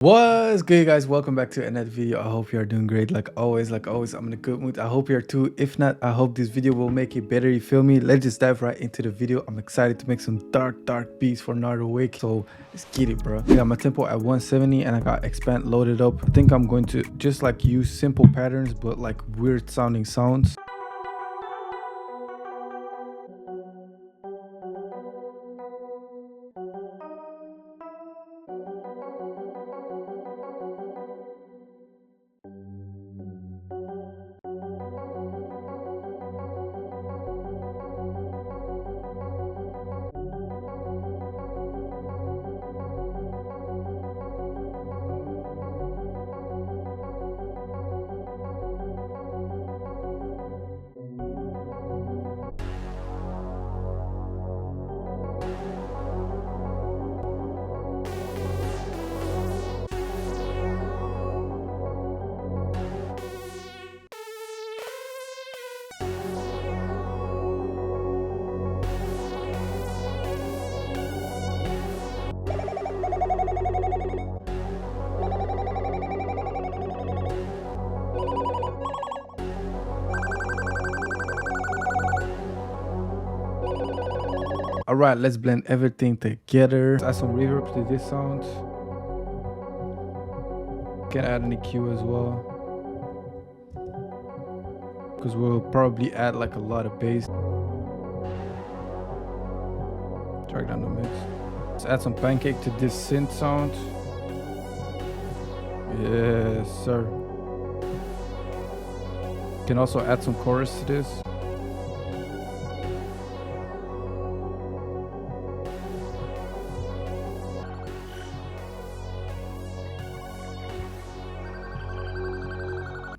What's good, guys? Welcome back to another video. I hope you are doing great. Like always, I'm in a good mood. I hope you are too. If not, I hope this video will make it better. You feel me? Let's just dive right into the video. I'm excited to make some dark beats for Nardo Wick. So let's get it, bro. I got my tempo at 170 and I got xpand loaded up. I think I'm going to just like use simple patterns but like weird sounding sounds. All right, let's blend everything together. Let's add some reverb to this sound. Can add an EQ as well, because we'll probably add like a lot of bass. Drag down the mix. Let's add some pancake to this synth sound. Yes, sir. Can also add some chorus to this.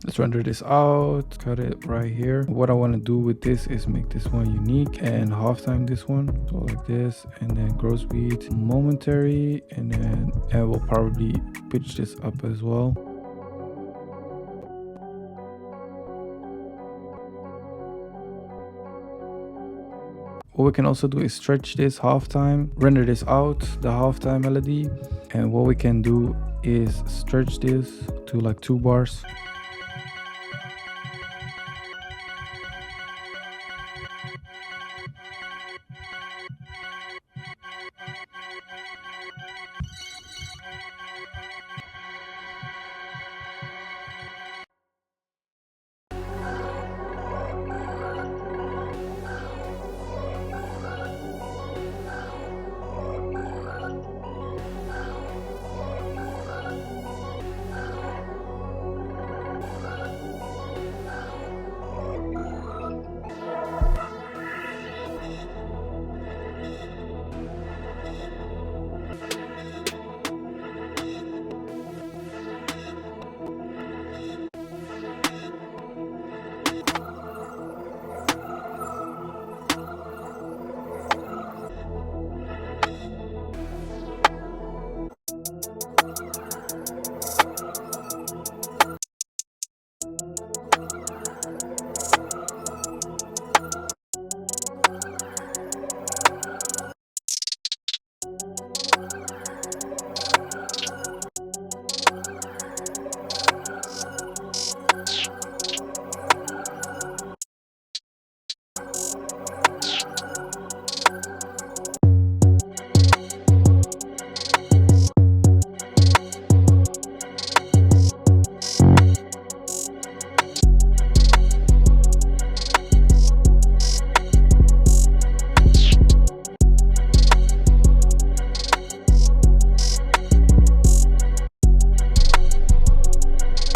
Let's render this out, cut it right here. What I want to do with this is make this one unique and halftime this one. So like this, and then gross beat momentary, and then we'll probably pitch this up as well. What we can also do is stretch this halftime, render this out, the halftime melody. And what we can do is stretch this to like 2 bars.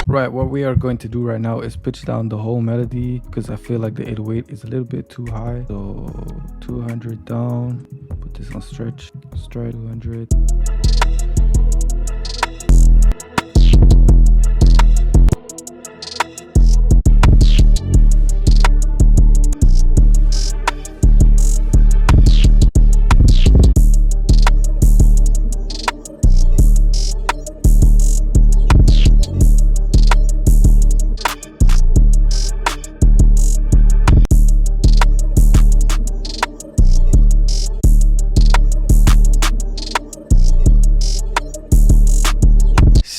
Right, what we are going to do right now is pitch down the whole melody, because I feel like the 808 is a little bit too high. So 200 down, put this on stretch 200.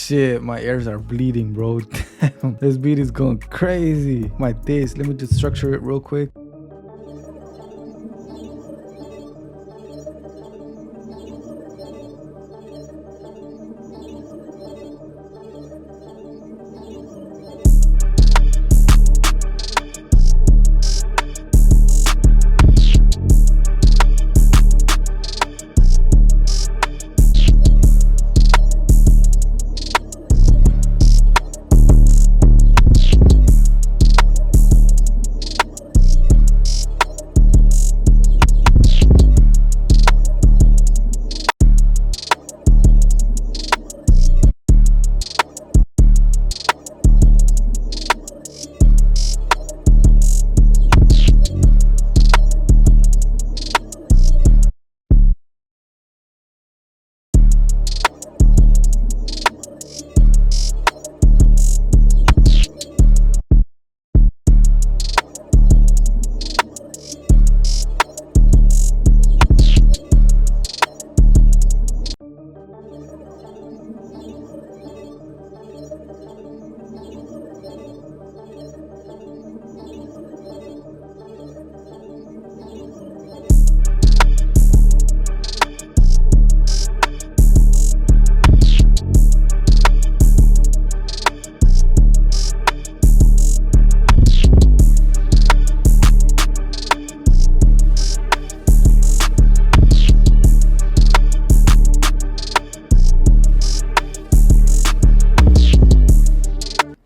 shit, my ears are bleeding, bro. Damn, this beat is going crazy. My days, let me just structure it real quick.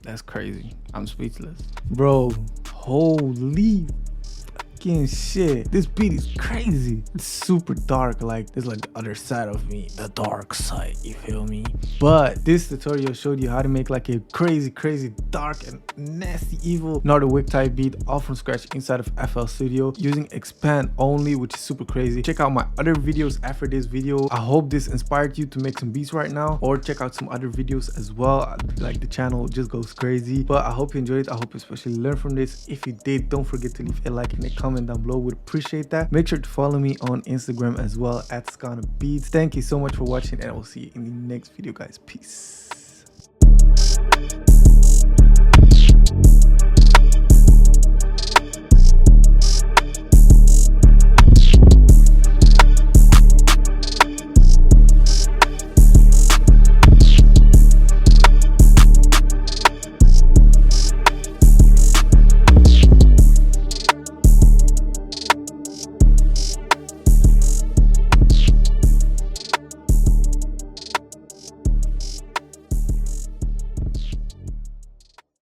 That's crazy. I'm speechless. Bro, holy fucking shit. This beat is crazy. It's super dark. Like, it's like the other side of me. The dark side, you feel me? But this tutorial showed you how to make like a crazy, dark and nasty, evil Nardo Wick type beat all from scratch inside of FL Studio using xpand only, which is super crazy. Check out my other videos after this video. I hope this inspired you to make some beats right now, or check out some other videos as well. Like, the channel just goes crazy. But I hope you enjoyed it. I hope you especially learned from this. If you did, don't forget to leave a like and a comment down below. Would appreciate that. Make sure to follow me on Instagram as well at @SkanaBeats. Thank you so much for watching, and I will see you in the next video, guys. Peace.